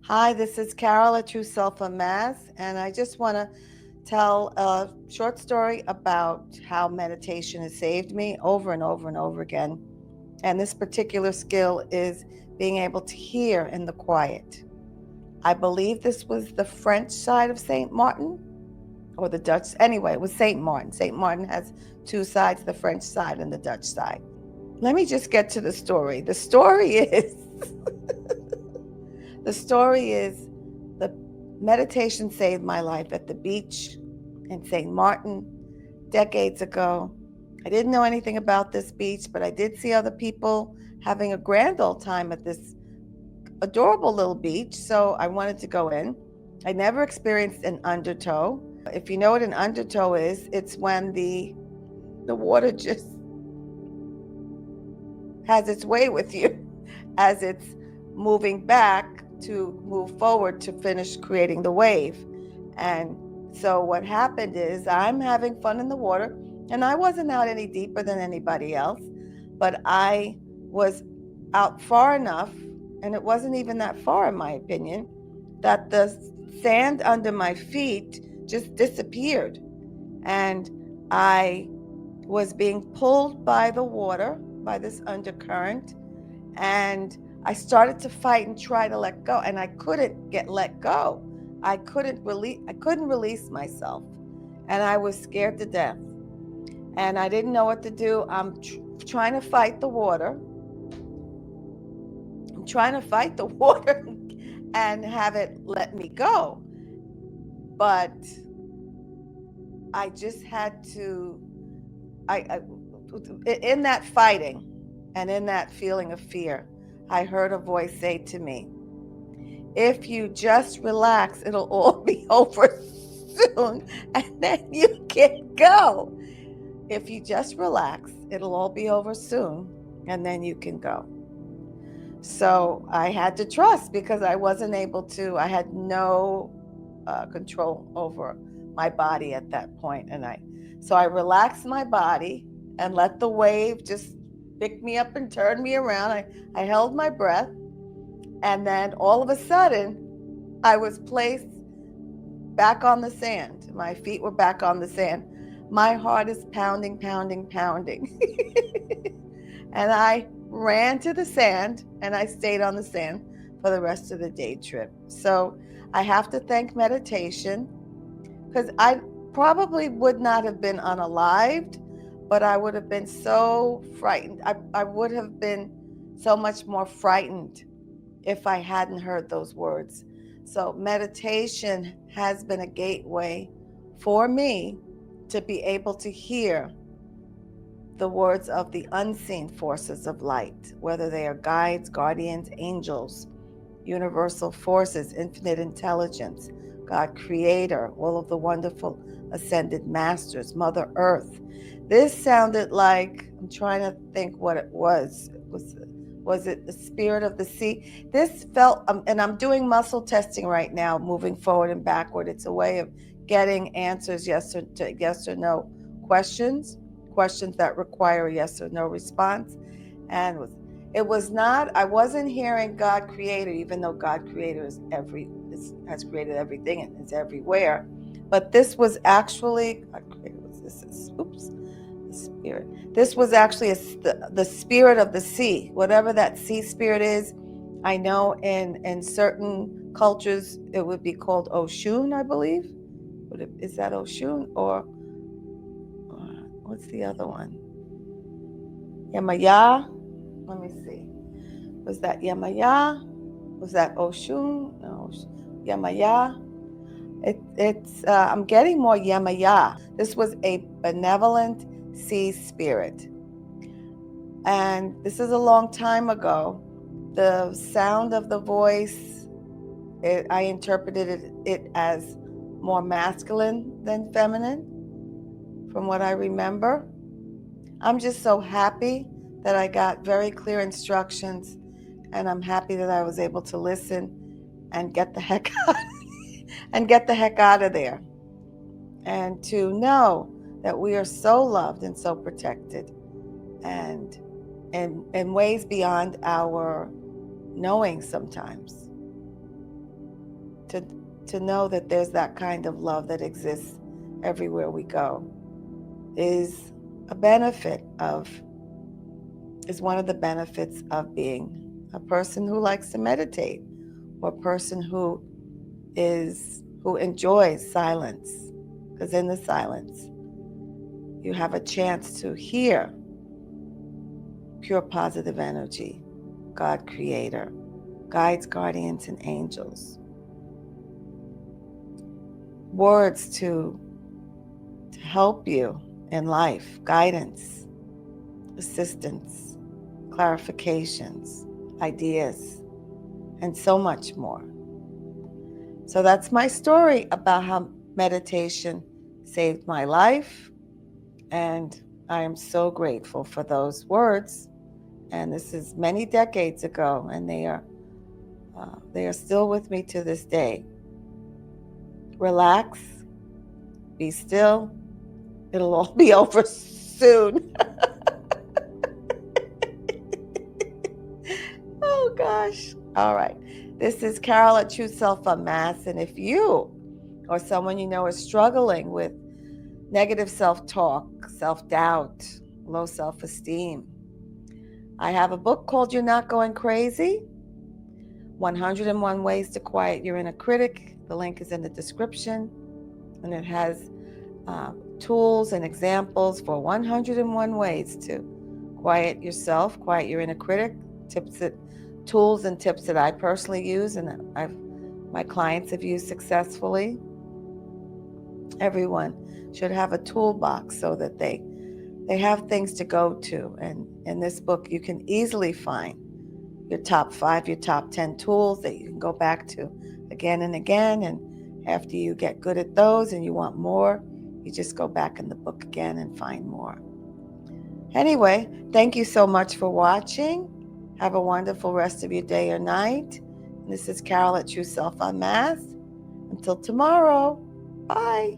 Hi, this is Carol at True Self Unmasked, and I just want to tell a short story about how meditation has saved me over and over and over again. And this particular skill is being able to hear in the quiet. I believe this was the French side of St. Martin or the Dutch. Anyway, it was St. Martin. St. Martin has two sides, the French side and the Dutch side. Let me just get to the story. The story is The story is the meditation saved my life at the beach in St. Martin decades ago. I didn't know anything about this beach, but I did see other people having a grand old time at this adorable little beach, so I wanted to go in. I never experienced an undertow. If you know what an undertow is, it's when the water just has its way with you as it's moving back to move forward to finish creating the wave. And so what happened is I'm having fun in the water, and I wasn't out any deeper than anybody else, but I was out far enough, and it wasn't even that far in my opinion, that the sand under my feet just disappeared. And I was being pulled by the water, by this undercurrent, and I started to fight and try to let go, and I couldn't get let go. I couldn't release myself, and I was scared to death. And I didn't know what to do. I'm trying to fight the water. I'm trying to fight the water and have it let me go. But I just had to I in that fighting and in that feeling of fear, I heard a voice say to me, if you just relax, it'll all be over soon, and then you can go. If you just relax, it'll all be over soon, and then you can go. So I had to trust because I had no control over my body at that point. So I relaxed my body and let the wave just pick me up and turn me around. I held my breath, and then all of a sudden, I was placed back on the sand. My feet were back on the sand. My heart is pounding, pounding, pounding. And I ran to the sand and I stayed on the sand for the rest of the day trip. So I have to thank meditation because I probably would not have been unalived, but I would have been so frightened. I would have been so much more frightened if I hadn't heard those words. So meditation has been a gateway for me to be able to hear the words of the unseen forces of light, whether they are guides, guardians, angels, universal forces, infinite intelligence, God creator, all of the wonderful ascended masters, Mother Earth. This sounded like, I'm trying to think what it was. Was it the spirit of the sea? This felt, and I'm doing muscle testing right now, moving forward and backward. It's a way of getting answers yes or no questions, questions that require a yes or no response. And it was not, I wasn't hearing God creator, even though God creator has created everything and is everywhere. But this was actually, God creator was this, oops, the spirit. This was actually the spirit of the sea, whatever that sea spirit is. I know in certain cultures it would be called Oshun, I believe. Is that Oshun or what's the other one? Yamaya? Let me see. Was that Yamaya? Was that Oshun? No, Yamaya. I'm getting more Yamaya. This was a benevolent sea spirit. And this is a long time ago. The sound of the voice, I interpreted it as more masculine than feminine, from what I remember. I'm just so happy that I got very clear instructions, and I'm happy that I was able to listen and get the heck out of there, and to know that we are so loved and so protected, and in ways beyond our knowing sometimes. to to know that there's that kind of love that exists everywhere we go is a benefit of is one of the benefits of being a person who likes to meditate, or a person who enjoys silence, because in the silence you have a chance to hear pure positive energy, God creator, guides, guardians, and angels, words to help you in life, guidance, assistance, clarifications, ideas, and so much more. So that's my story about how meditation saved my life, and I am so grateful for those words. And this is many decades ago, and they are still with me to this day. Relax, be still. It'll all be over soon. Oh gosh. All right. This is Carol at True Self Unmasked. And if you or someone you know is struggling with negative self-talk, self-doubt, low self-esteem, I have a book called You're Not Going Crazy, 101 Ways to Quiet Your Inner Critic. The link is in the description, and it has tools and examples for 101 ways to quiet yourself, quiet your inner critic, tools and tips that I personally use and my clients have used successfully. Everyone should have a toolbox so that they have things to go to. And in this book, you can easily find your top 5, your top 10 tools that you can go back to again and again. And after you get good at those and you want more, you just go back in the book again and find more. Anyway, thank you so much for watching. Have a wonderful rest of your day or night. And this is Carol at True Self Unmasked. Until tomorrow, bye.